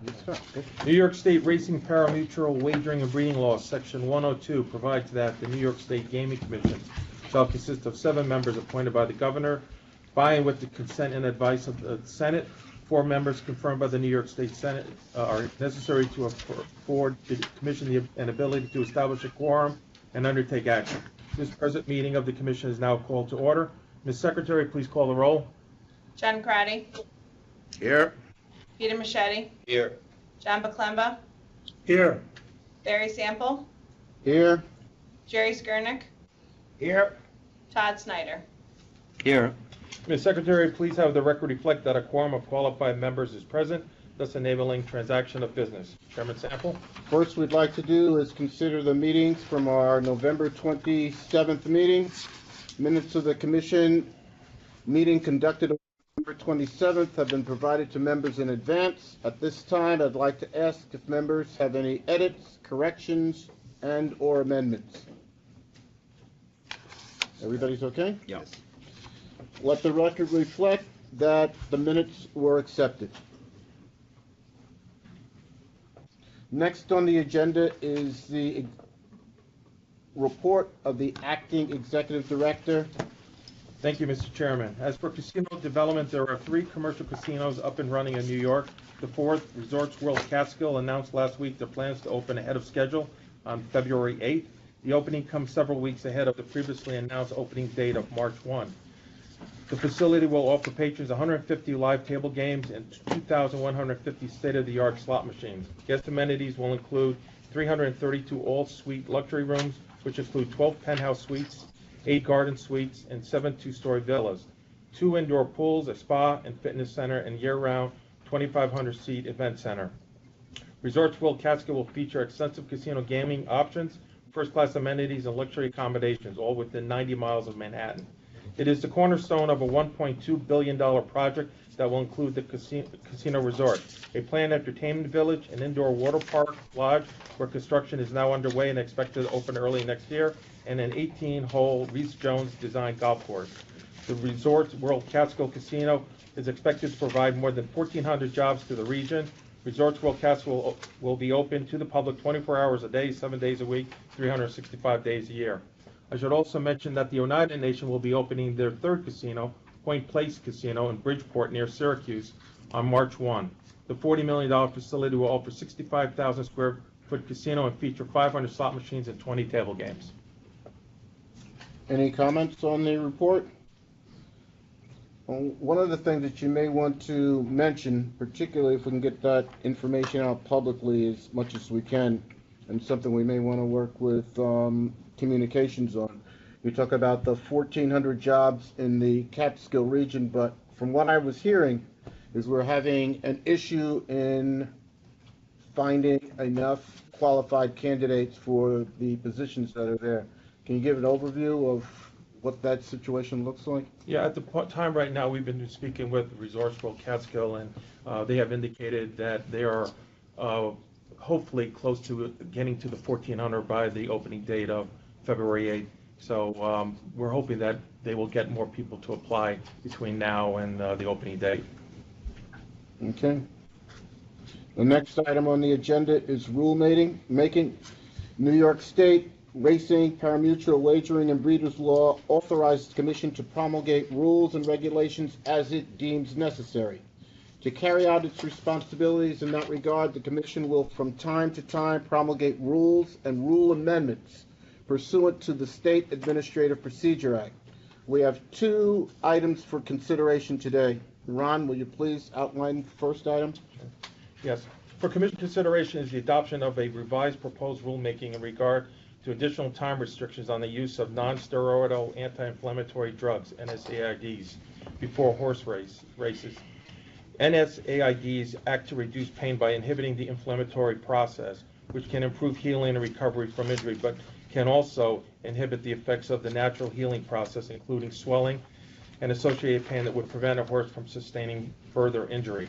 Yes, sir. Good. New York State Racing Parimutuel Wagering and Breeding Law, Section 102, provides that the New York State Gaming Commission shall consist of 7 members appointed by the governor, by and with the consent and advice of the Senate. 4 members confirmed by the New York State Senate are necessary to afford the commission an ability to establish a quorum and undertake action. This present meeting of the commission is now called to order. Ms. Secretary, please call the roll. John Crotty. Here. Peter Machete. Here. John Baklemba. Here. Barry Sample. Here. Jerry Skirnick. Here. Todd Snyder. Here. Ms. Secretary, please have the record reflect that a quorum of qualified members is present, thus enabling transaction of business. Chairman Sample. First, we'd like to do is consider the meetings from our November 27th meeting. Minutes of the commission meeting conducted on November 27th have been provided to members in advance. At this time, I'd like to ask if members have any edits, corrections, and/or amendments. Everybody's okay? Yes. Let the record reflect that the minutes were accepted. Next on the agenda is the report of the acting executive director. Thank you, Mr. Chairman. As for casino development, there are 3 commercial casinos up and running in New York. The 4th, Resorts World Catskill, announced last week their plans to open ahead of schedule on February 8th. The opening comes several weeks ahead of the previously announced opening date of March 1. The facility will offer patrons 150 live table games and 2,150 state-of-the-art slot machines. Guest amenities will include 332 all-suite luxury rooms, which include 12 penthouse suites, 8 garden suites, and 7 two-story villas, 2 indoor pools, a spa and fitness center, and year-round 2,500-seat event center. Resorts World Catskill will feature extensive casino gaming options, first-class amenities, and luxury accommodations, all within 90 miles of Manhattan. It is the cornerstone of a $1.2 billion project that will include the casino resort, a planned entertainment village, an indoor water park lodge where construction is now underway and expected to open early next year, and an 18-hole Rees-Jones designed golf course. The Resorts World Catskill Casino is expected to provide more than 1,400 jobs to the region. Resorts World Catskill will be open to the public 24 hours a day, 7 days a week, 365 days a year. I should also mention that the Oneida Nation will be opening their 3rd casino, Point Place Casino in Bridgeport near Syracuse, on March 1. The $40 million facility will offer 65,000 square foot casino and feature 500 slot machines and 20 table games. Any comments on the report? One of the things that you may want to mention, particularly if we can get that information out publicly as much as we can, and something we may want to work with communications on. You talk about the 1,400 jobs in the Catskill region, but from what I was hearing is we're having an issue in finding enough qualified candidates for the positions that are there. Can you give an overview of what that situation looks like? Yeah, at the time right now, we've been speaking with Resorts World Catskill, and they have indicated that they are hopefully close to getting to the 1,400 by the opening date of February 8th. So we're hoping that they will get more people to apply between now and the opening date. Okay. The next item on the agenda is rulemaking. New York State Racing, Parimutuel Wagering, and Breeders' Law authorizes the Commission to promulgate rules and regulations as it deems necessary. To carry out its responsibilities in that regard, the Commission will from time to time promulgate rules and rule amendments pursuant to the State Administrative Procedure Act. We have 2 items for consideration today. Ron, will you please outline the first item? Yes. For Commission consideration is the adoption of a revised proposed rulemaking in regard to additional time restrictions on the use of non-steroidal anti-inflammatory drugs, NSAIDs, before horse races. NSAIDs act to reduce pain by inhibiting the inflammatory process, which can improve healing and recovery from injury, but can also inhibit the effects of the natural healing process, including swelling and associated pain that would prevent a horse from sustaining further injury.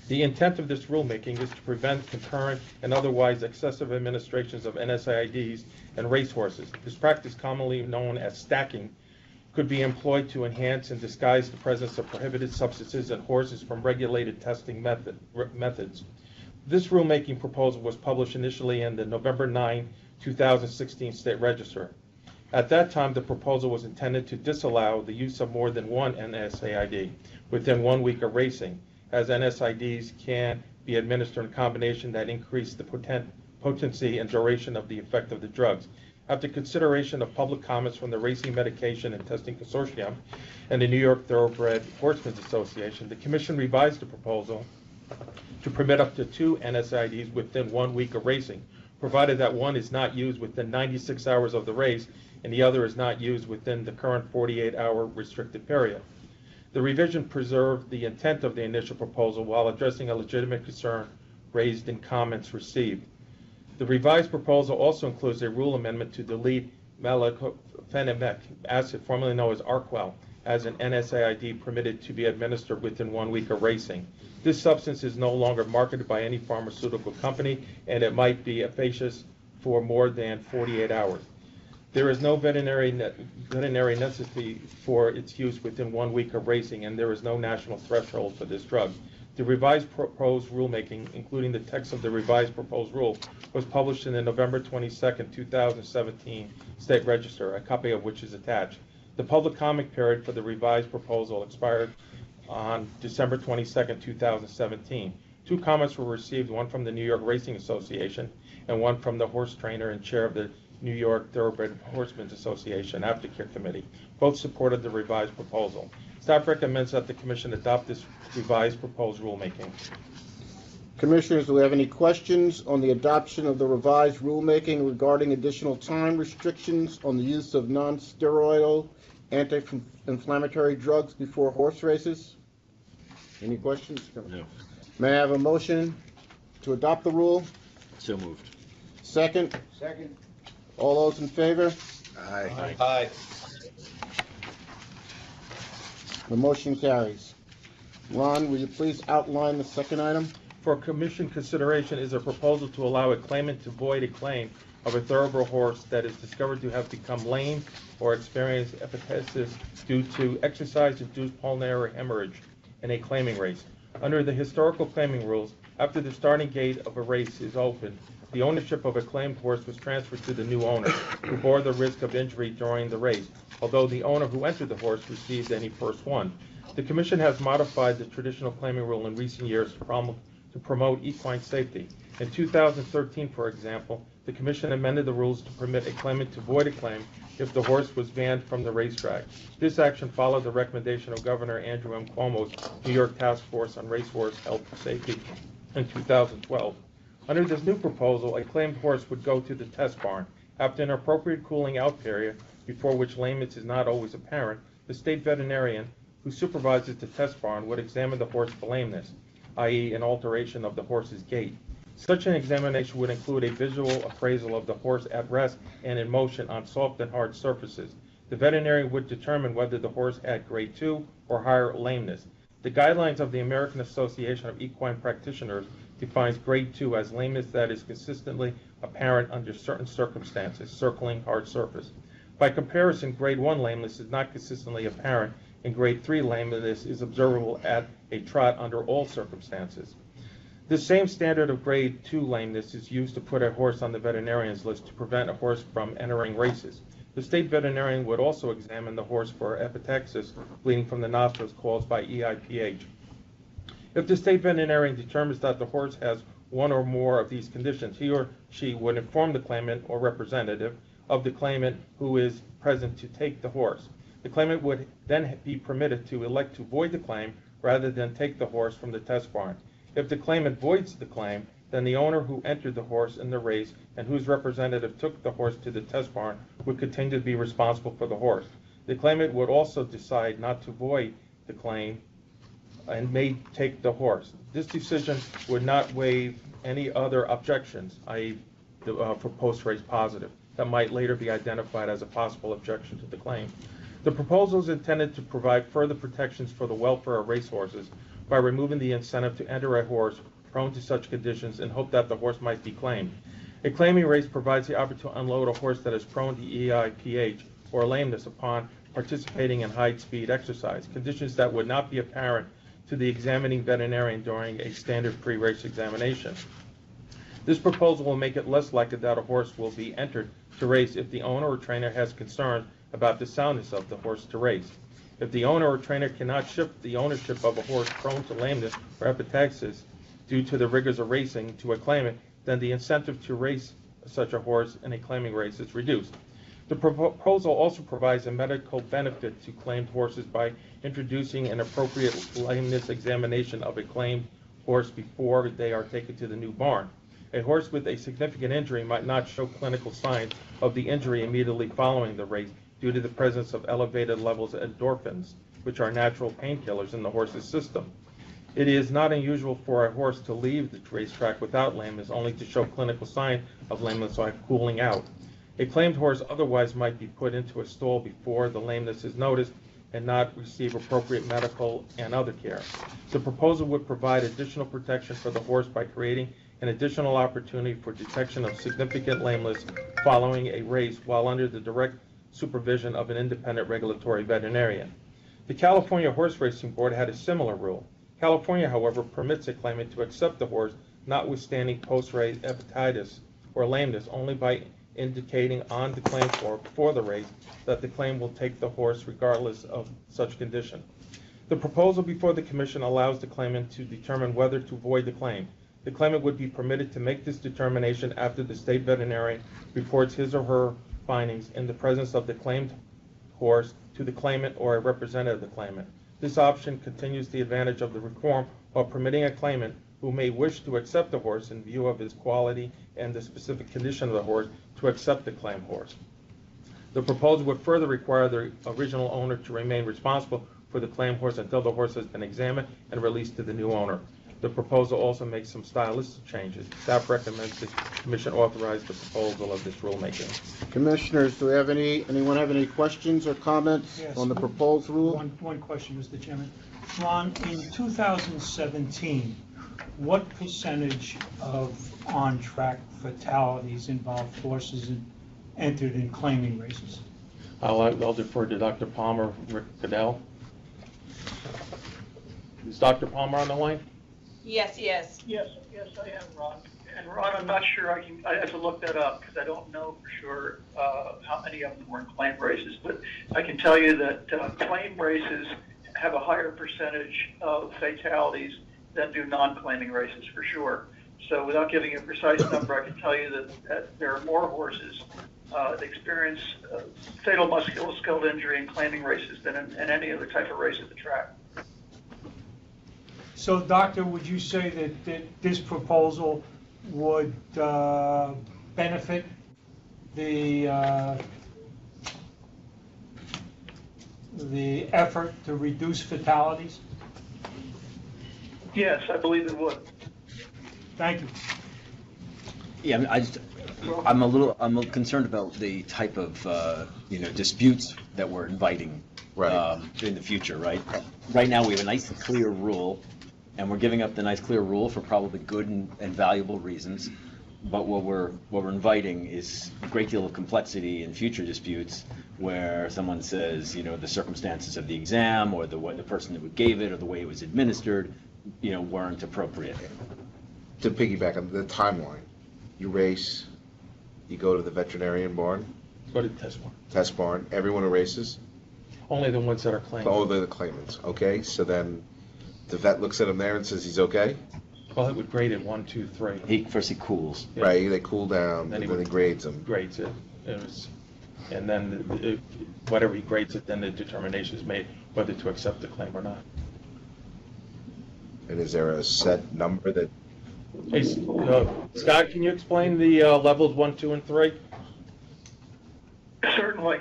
The intent of this rulemaking is to prevent concurrent and otherwise excessive administrations of NSAIDs and racehorses. This practice, commonly known as stacking, could be employed to enhance and disguise the presence of prohibited substances in horses from regulated testing methods. This rulemaking proposal was published initially in the November 9, 2016 State Register. At that time, the proposal was intended to disallow the use of more than one NSAID within 1 week of racing, as NSAIDs can be administered in combination that increase the potency and duration of the effect of the drugs. After consideration of public comments from the Racing Medication and Testing Consortium and the New York Thoroughbred Horsemen's Association, the Commission revised the proposal to permit up to 2 NSAIDs within 1 week of racing, provided that one is not used within 96 hours of the race and the other is not used within the current 48-hour restricted period. The revision preserved the intent of the initial proposal while addressing a legitimate concern raised in comments received. The revised proposal also includes a rule amendment to delete melicofenamic acid, formerly known as Arquel, as an NSAID permitted to be administered within 1 week of racing. This substance is no longer marketed by any pharmaceutical company, and it might be efficacious for more than 48 hours. There is no veterinary necessity for its use within 1 week of racing, and there is no national threshold for this drug. The revised proposed rulemaking, including the text of the revised proposed rule, was published in the November 22, 2017 State Register, a copy of which is attached. The public comment period for the revised proposal expired on December 22, 2017. 2 comments were received, one from the New York Racing Association and one from the horse trainer and chair of the New York Thoroughbred Horsemen's Association Aftercare Committee. Both supported the revised proposal. Staff recommends that the Commission adopt this revised proposed rulemaking. Commissioners, do we have any questions on the adoption of the revised rulemaking regarding additional time restrictions on the use of non-steroidal anti-inflammatory drugs before horse races? Any questions? No. May I have a motion to adopt the rule? So moved. Second? Second. All those in favor? Aye. Aye. The motion carries. Ron, will you please outline the second item? For Commission consideration is a proposal to allow a claimant to void a claim of a thoroughbred horse that is discovered to have become lame or experienced epilepsy due to exercise-induced pulmonary hemorrhage in a claiming race. Under the historical claiming rules, after the starting gate of a race is opened, the ownership of a claimed horse was transferred to the new owner, who bore the risk of injury during the race, although the owner who entered the horse received any first one. The Commission has modified the traditional claiming rule in recent years to promote equine safety. In 2013, for example, the Commission amended the rules to permit a claimant to void a claim if the horse was banned from the racetrack. This action followed the recommendation of Governor Andrew M. Cuomo's New York Task Force on Racehorse Health and Safety in 2012. Under this new proposal, a claimed horse would go to the test barn. After an appropriate cooling out period, before which lameness is not always apparent, the state veterinarian who supervises the test barn would examine the horse for lameness, i.e. an alteration of the horse's gait. Such an examination would include a visual appraisal of the horse at rest and in motion on soft and hard surfaces. The veterinarian would determine whether the horse had grade 2 or higher lameness. The guidelines of the American Association of Equine Practitioners defines grade 2 as lameness that is consistently apparent under certain circumstances, circling hard surface. By comparison, grade 1 lameness is not consistently apparent, and grade 3 lameness is observable at a trot under all circumstances. This same standard of grade 2 lameness is used to put a horse on the veterinarian's list to prevent a horse from entering races. The state veterinarian would also examine the horse for epistaxis, bleeding from the nostrils caused by EIPH. If the state veterinarian determines that the horse has one or more of these conditions, he or she would inform the claimant or representative of the claimant who is present to take the horse. The claimant would then be permitted to elect to void the claim rather than take the horse from the test barn. If the claimant voids the claim, then the owner who entered the horse in the race and whose representative took the horse to the test barn would continue to be responsible for the horse. The claimant would also decide not to void the claim and may take the horse. This decision would not waive any other objections, i.e. for post-race positive, that might later be identified as a possible objection to the claim. The proposal is intended to provide further protections for the welfare of racehorses by removing the incentive to enter a horse prone to such conditions and hope that the horse might be claimed. A claiming race provides the opportunity to unload a horse that is prone to EIPH or lameness upon participating in high-speed exercise, conditions that would not be apparent to the examining veterinarian during a standard pre-race examination. This proposal will make it less likely that a horse will be entered to race if the owner or trainer has concerns about the soundness of the horse to race. If the owner or trainer cannot shift the ownership of a horse prone to lameness or epistaxis due to the rigors of racing to a claimant, then the incentive to race such a horse in a claiming race is reduced. The proposal also provides a medical benefit to claimed horses by introducing an appropriate lameness examination of a claimed horse before they are taken to the new barn. A horse with a significant injury might not show clinical signs of the injury immediately following the race due to the presence of elevated levels of endorphins, which are natural painkillers in the horse's system. It is not unusual for a horse to leave the racetrack without lameness, only to show clinical signs of lameness like cooling out. A claimed horse otherwise might be put into a stall before the lameness is noticed and not receive appropriate medical and other care. The proposal would provide additional protection for the horse by creating an additional opportunity for detection of significant lameness following a race while under the direct supervision of an independent regulatory veterinarian. The California Horse Racing Board had a similar rule. California, however, permits a claimant to accept the horse notwithstanding post-race hepatitis or lameness only by indicating on the claim form before the race that the claim will take the horse regardless of such condition. The proposal before the Commission allows the claimant to determine whether to void the claim. The claimant would be permitted to make this determination after the state veterinarian reports his or her findings in the presence of the claimed horse to the claimant or a representative of the claimant. This option continues the advantage of the reform while permitting a claimant who may wish to accept the horse in view of his quality and the specific condition of the horse to accept the claimed horse. The proposal would further require the original owner to remain responsible for the claimed horse until the horse has been examined and released to the new owner. The proposal also makes some stylistic changes. Staff recommends the Commission authorize the proposal of this rulemaking. Commissioners, do we have anyone have any questions or comments Yes. on the proposed rule? One question, Mr. Chairman. Ron, in 2017, what percentage of on-track fatalities involved horses entered in claiming races? I'll defer to Dr. Palmer, Rick Goodell. Is Dr. Palmer on the line? Yes, he is. Yes, I am, Ron. And Ron, I'm not sure I have to look that up because I don't know for sure how many of them were in claim races. But I can tell you that claim races have a higher percentage of fatalities than do non-claiming races for sure. So without giving a precise number, I can tell you that there are more horses that experience fatal musculoskeletal injury in claiming races than in any other type of race at the track. So, Doctor, would you say that this proposal would benefit the effort to reduce fatalities? Yes, I believe it would. Thank you. Yeah, I'm a little concerned about the type of disputes that we're inviting in the future, right? Right now we have a nice clear rule, and we're giving up the nice clear rule for probably good and valuable reasons. But what we're inviting is a great deal of complexity in future disputes where someone says, the circumstances of the exam or the person who gave it or the way it was administered, weren't appropriate. To piggyback on the timeline, you race, you go to the veterinarian barn, Go to the test barn, everyone who races, only the ones that are claimed. oh, they're the claimants, okay? So then the vet looks at him there and says he's okay, Well, it would grade it 1, 2, 3. First he cools. Yeah. right? They cool down, Then and he then would- he grades him. Grades it. And then whatever he grades it, then the determination is made whether to accept the claim or not. And is there a set number that, Hey, Scott, can you explain the levels 1, 2, and 3? Certainly.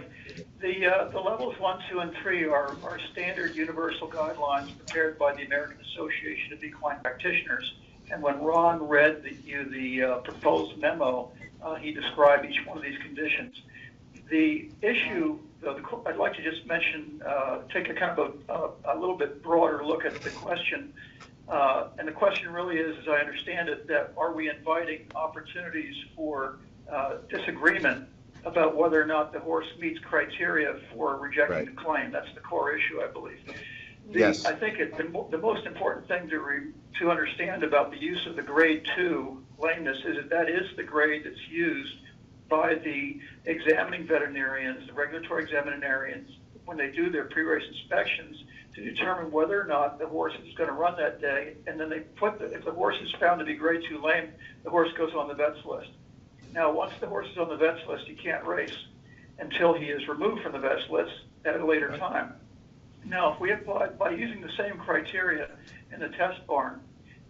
The levels 1, 2, and 3 are standard universal guidelines prepared by the American Association of Equine Practitioners. And when Ron read the proposed memo, he described each one of these conditions. The issue, though, I'd like to just mention, take a kind of a little bit broader look at the question. And the question really is, as I understand it, that are we inviting opportunities for disagreement about whether or not the horse meets criteria for rejecting Right. the claim? That's the core issue, I believe. Yes. I think the most important thing to understand about the use of the grade 2 lameness is that is the grade that's used by the examining veterinarians, the regulatory examinarians, when they do their pre-race inspections to determine whether or not the horse is going to run that day. And then they if the horse is found to be grade 2 lame, the horse goes on the vet's list. Now, once the horse is on the vet's list, he can't race until he is removed from the vet's list at a later time. Now, if we apply, by using the same criteria in the test barn,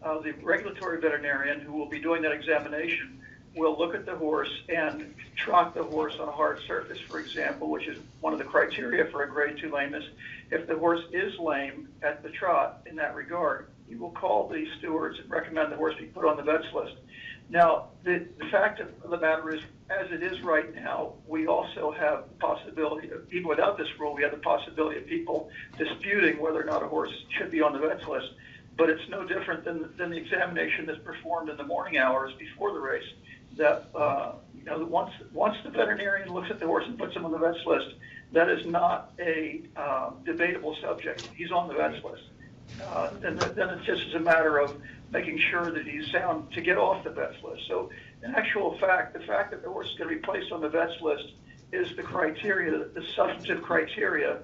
the regulatory veterinarian who will be doing that examination will look at the horse and trot the horse on a hard surface, for example, which is one of the criteria for a grade 2 lameness. If the horse is lame at the trot in that regard, he will call the stewards and recommend the horse be put on the vet's list. Now, the fact of the matter is, as it is right now, we also have the possibility of, even without this rule, we have the possibility of people disputing whether or not a horse should be on the vet's list. But it's no different than the examination that's performed in the morning hours before the race. That once the veterinarian looks at the horse and puts him on the vet's list, that is not a debatable subject. He's on the vet's list. Then it just is a matter of making sure that he's sound to get off the vet's list. So in actual fact, the fact that the horse is going to be placed on the vet's list is the criteria, the substantive criteria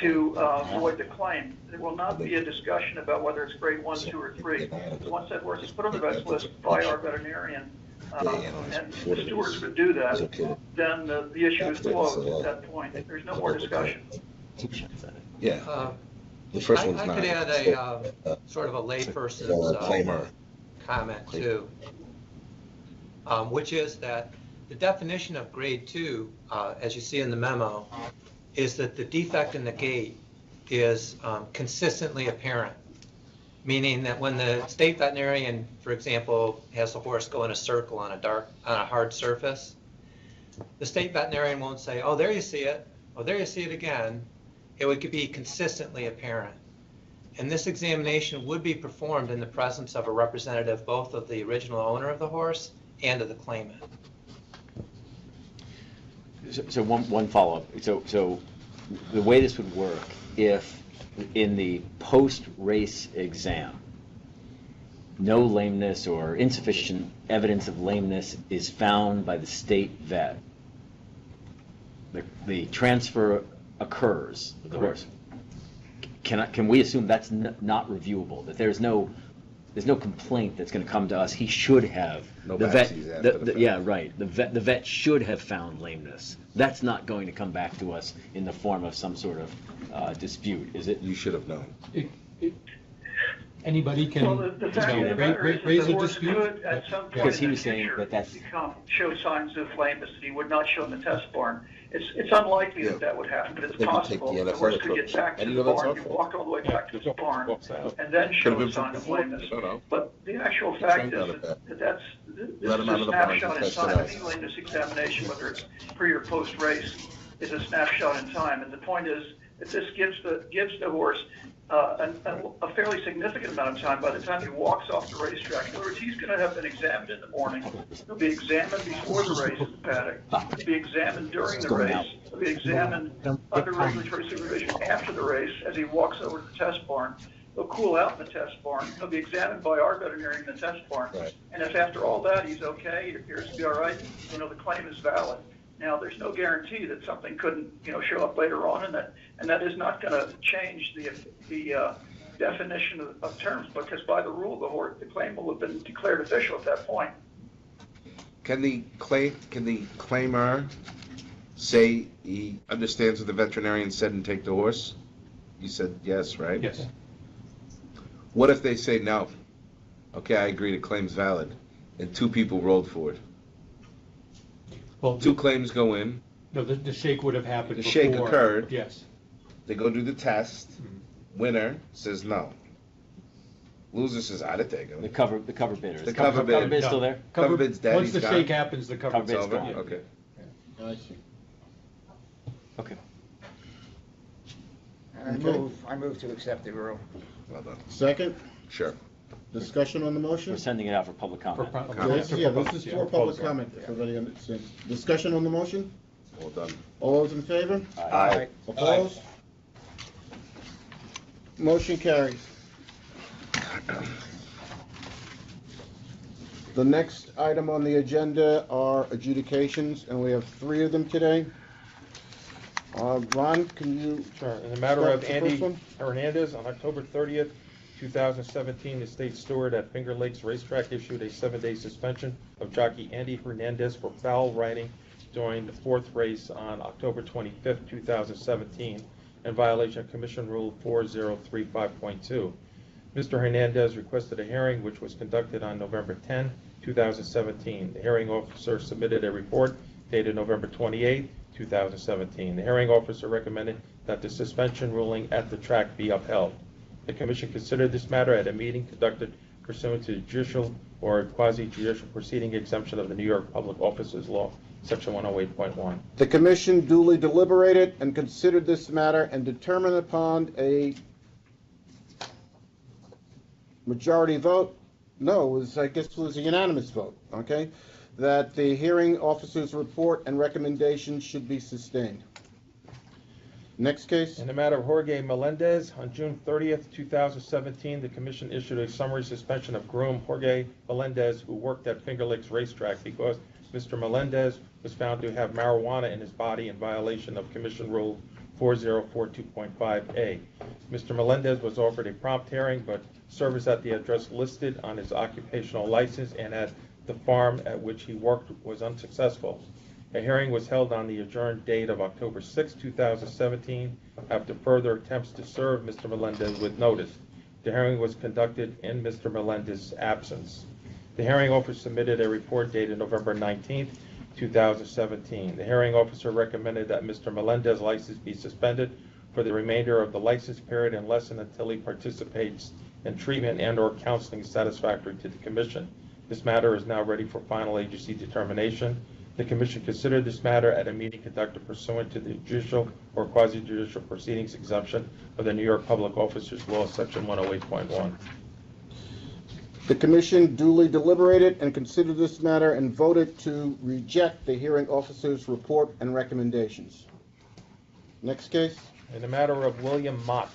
to avoid the claim. There will not be a discussion about whether it's grade 1, 2, or 3. Once that horse is put on the vet's list by our veterinarian, and the stewards would do that, then the issue is closed at that point. There's no more discussion. Yeah. The first one's I not. could add a sort of a layperson's comment too, which is that the definition of grade 2, as you see in the memo, is that the defect in the gait is consistently apparent, meaning that when the state veterinarian, for example, has the horse go in a circle on a hard surface, the state veterinarian won't say, "Oh, there you see it. Oh, there you see it again." It would be consistently apparent. And this examination would be performed in the presence of a representative both of the original owner of the horse and of the claimant. So one follow-up. So the way this would work, if in the post-race exam, no lameness or insufficient evidence of lameness is found by the state vet, the transfer occurs of the horse. Can we assume that's not reviewable? That there's no complaint that's going to come to us. He should have No the vet. biopsies after the fact. Yeah, right. The vet should have found lameness. That's not going to come back to us in the form of some sort of dispute, is it? You should have known. Anybody can, Well, the fact of the matter is that raise the a horse dispute. could, at some point Because he in the was saying future, that that's- show signs of lameness that he would not show in the test barn. It's unlikely Yeah. that would happen, but it's They could possible. take the The horse NFL could get approach. back to And the you know that's barn, our you fault. walk all the way back to the barn, and then Could show have been a sign of before. lameness. No, no. But the actual fact Trained is out of that. that this Let is him out a of the barn, snapshot in just time. test it Any lameness examination, whether it's pre or post race, is a snapshot in time. And the point is that this gives the horse a fairly significant amount of time by the time he walks off the racetrack. In other words, he's going to have been examined in the morning. He'll be examined before the race in the paddock. He'll be examined during the race. He'll be examined under regulatory supervision after the race as he walks over to the test barn. He'll cool out in the test barn. He'll be examined by our veterinarian in the test barn. Right. And if after all that he's okay, he appears to be all right, the claim is valid. Now, there's no guarantee that something couldn't, show up later on, and that is not going to change the definition of terms, because by the rule, the claim will have been declared official at that point. Can the claimer say he understands what the veterinarian said and take the horse? You said yes, right? Yes. What if they say no? Okay, I agree, the claim's valid, and two people rolled for it. Well, Two claims go in, no, the shake would have happened The before. shake occurred. Yes. they go do the test, winner says no. Loser says, I'd have taken The it. cover bidder. The cover bid. Cover bid's still there? Cover bid's dead, Once he's the gone. shake happens, the cover Cover It's bid's over? gone. Okay. I see. Okay. I move to accept the rule. Well done. Second, Sure. discussion on the motion? We're sending it out for public comment. This is for public comment, if everybody understands. Discussion on the motion? Well done. All those in favor? Aye. Opposed? Motion carries. The next item on the agenda are adjudications, and we have 3 of them today. Ron, can you? Sure. In the matter start of with the Andy first one? Hernandez, on October 30th, 2017, the state steward at Finger Lakes Racetrack issued a 7-day suspension of jockey Andy Hernandez for foul riding during the 4th race on October 25th, 2017, in violation of Commission Rule 4035.2. Mr. Hernandez requested a hearing, which was conducted on November 10, 2017. The hearing officer submitted a report dated November 28, 2017. The hearing officer recommended that the suspension ruling at the track be upheld. The Commission considered this matter at a meeting conducted pursuant to judicial or quasi-judicial proceeding exemption of the New York Public Officers Law, Section 108.1. The Commission duly deliberated and considered this matter and determined upon a majority vote, no, I guess it was a unanimous vote, okay, that the hearing officer's report and recommendations should be sustained. Next case. In the matter of Jorge Melendez, on June 30th, 2017, the Commission issued a summary suspension of groom Jorge Melendez, who worked at Finger Lakes Racetrack, because Mr. Melendez was found to have marijuana in his body in violation of Commission Rule 4042.5A. Mr. Melendez was offered a prompt hearing, but service at the address listed on his occupational license and at the farm at which he worked was unsuccessful. A hearing was held on the adjourned date of October 6, 2017, after further attempts to serve Mr. Melendez with notice. The hearing was conducted in Mr. Melendez's absence. The hearing officer submitted a report dated November 19, 2017. The hearing officer recommended that Mr. Melendez's license be suspended for the remainder of the license period unless and until he participates in treatment and/or counseling satisfactory to the Commission. This matter is now ready for final agency determination. The Commission considered this matter at a meeting conducted pursuant to the judicial or quasi-judicial proceedings exemption of the New York Public Officers Law, Section 108.1. The Commission duly deliberated and considered this matter and voted to reject the hearing officer's report and recommendations. Next case. In the matter of William Mott,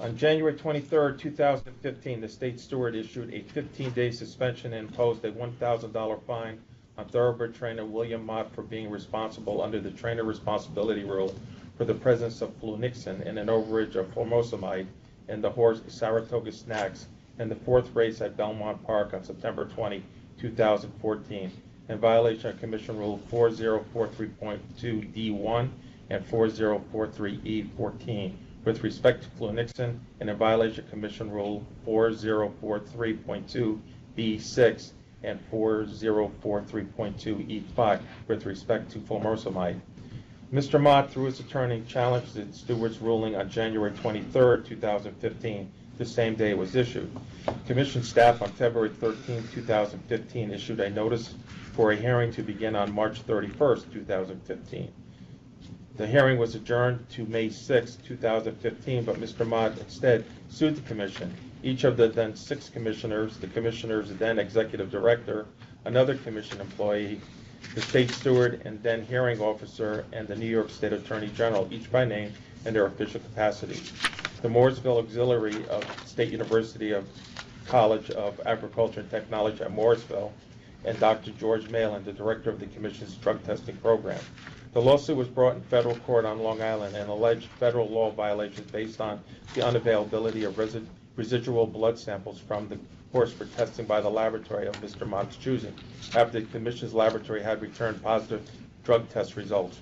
on January 23, 2015, the state steward issued a 15-day suspension and imposed a $1,000 fine on thoroughbred trainer William Mott for being responsible under the trainer responsibility rule for the presence of flunixin in an overage of formosamide in the horse Saratoga Snacks in the 4th race at Belmont Park on September 20, 2014, in violation of Commission Rule 4043.2D1 and 4043E14 with respect to flunixin, and in violation of Commission Rule 4043.2B6 and 4043.2E5 with respect to formosamide. Mr. Mott, through his attorney, challenged the steward's ruling on January 23, 2015, the same day it was issued. Commission staff on February 13, 2015 issued a notice for a hearing to begin on March 31, 2015. The hearing was adjourned to May 6, 2015, but Mr. Mott instead sued the Commission. Each of the then 6 commissioners, the Commissioner's then Executive Director, another Commission employee, the State Steward and then Hearing Officer, and the New York State Attorney General, each by name in their official capacities. The Mooresville Auxiliary of State University of College of Agriculture and Technology at Mooresville, and Dr. George Malin, the Director of the Commission's drug testing program. The lawsuit was brought in federal court on Long Island and alleged federal law violations based on the unavailability of residual blood samples from the horse for testing by the laboratory of Mr. Mott's choosing, after the Commission's laboratory had returned positive drug test results.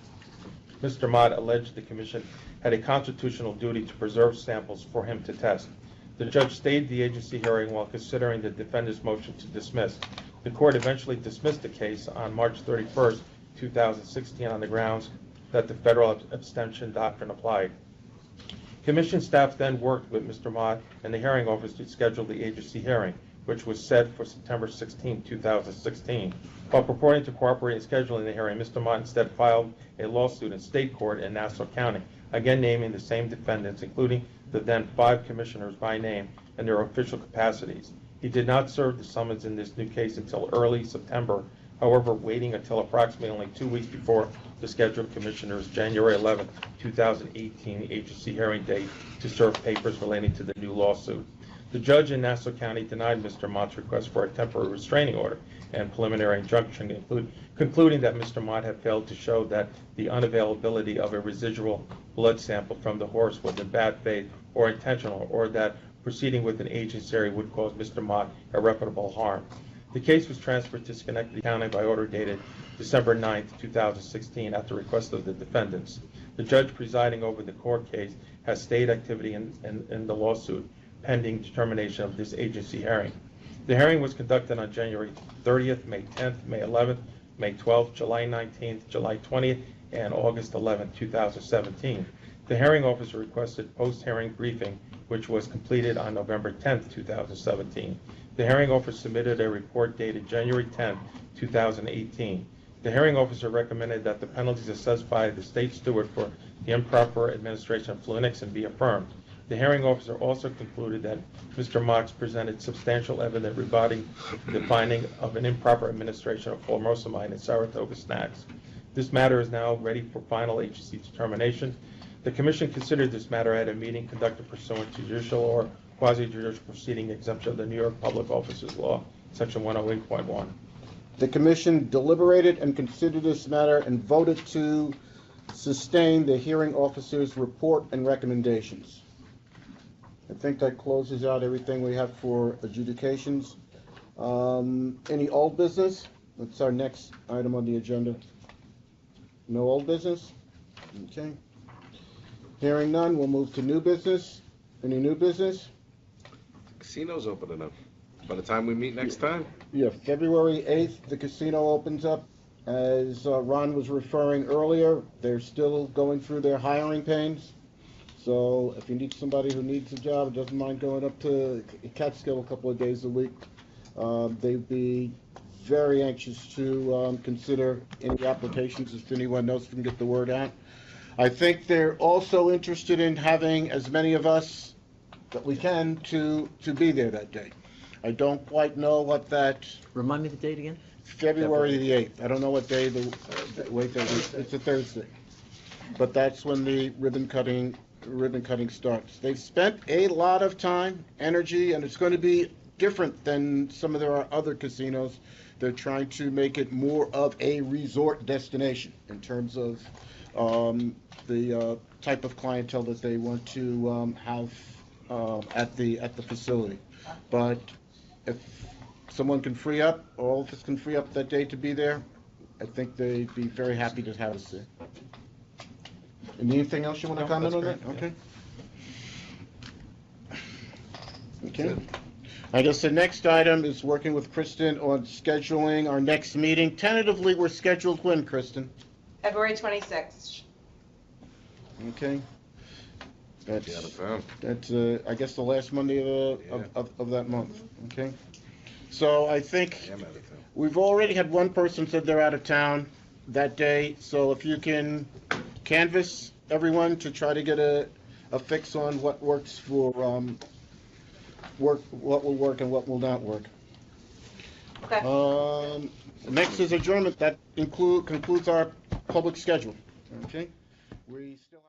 Mr. Mott alleged the Commission had a constitutional duty to preserve samples for him to test. The judge stayed the agency hearing while considering the defendant's motion to dismiss. The court eventually dismissed the case on March 31, 2016 on the grounds that the federal abstention doctrine applied. Commission staff then worked with Mr. Mott and the hearing office to schedule the agency hearing, which was set for September 16, 2016. While purporting to cooperate in scheduling the hearing, Mr. Mott instead filed a lawsuit in state court in Nassau County, again naming the same defendants, including the then 5 commissioners by name in their official capacities. He did not serve the summons in this new case until early September However, waiting until approximately only 2 weeks before the scheduled Commissioner's January 11, 2018 agency hearing date to serve papers relating to the new lawsuit. The judge in Nassau County denied Mr. Mott's request for a temporary restraining order and preliminary injunction, concluding that Mr. Mott had failed to show that the unavailability of a residual blood sample from the horse was in bad faith or intentional, or that proceeding with an agency would cause Mr. Mott irreparable harm. The case was transferred to Schenectady County by order dated December 9, 2016, at the request of the defendants. The judge presiding over the court case has stayed activity in the lawsuit pending determination of this agency hearing. The hearing was conducted on January 30th, May 10th, May 11th, May 12th, July 19th, July 20th, and August 11th, 2017. The hearing officer requested post-hearing briefing, which was completed on November 10th, 2017. The hearing officer submitted a report dated January 10th, 2018. The hearing officer recommended that the penalties assessed by the state steward for the improper administration of fluanixin be affirmed. The hearing officer also concluded that Mr. Mox presented substantial evidence rebutting the finding of an improper administration of furosemide in Saratoga snacks. This matter is now ready for final agency determination. The Commission considered this matter at a meeting conducted pursuant to judicial or quasi-judicial proceeding exemption of the New York Public Officers Law, Section 108.1. The Commission deliberated and considered this matter and voted to sustain the hearing officer's report and recommendations. I think that closes out everything we have for adjudications. Any old business? That's our next item on the agenda. No old business? Okay. Hearing none, we'll move to new business. Any new business? Casino's opening up. By the time we meet next time? Yeah, February 8th, the casino opens up. As Ron was referring earlier, they're still going through their hiring pains. So if you need somebody who needs a job, doesn't mind going up to Catskill a couple of days a week, they'd be very anxious to consider any applications if anyone else can get the word out. I think they're also interested in having as many of us that we can to be there that day. I don't quite know what that... Remind me the date again? February the 8th. I don't know what day it's a Thursday. But that's when the ribbon cutting starts. They've spent a lot of time, energy, and it's going to be different than some of their other casinos. They're trying to make it more of a resort destination in terms of the type of clientele that they want to have at the facility. But if someone can free up, or all of us can free up that day to be there, I think they'd be very happy to have us there. Anything else you want to comment on that? Okay. Okay. I guess the next item is working with Kristen on scheduling our next meeting. Tentatively, we're scheduled when, Kristen? February 26th. Okay. That's, Be out of town. that's I guess the last Monday of that month. Okay. So I think I'm out of town. we've already had one person said they're out of town that day. So if you can canvass everyone to try to get a fix on what works for what will work and what will not work. Okay. Next is adjournment. That concludes our public schedule. Okay. We still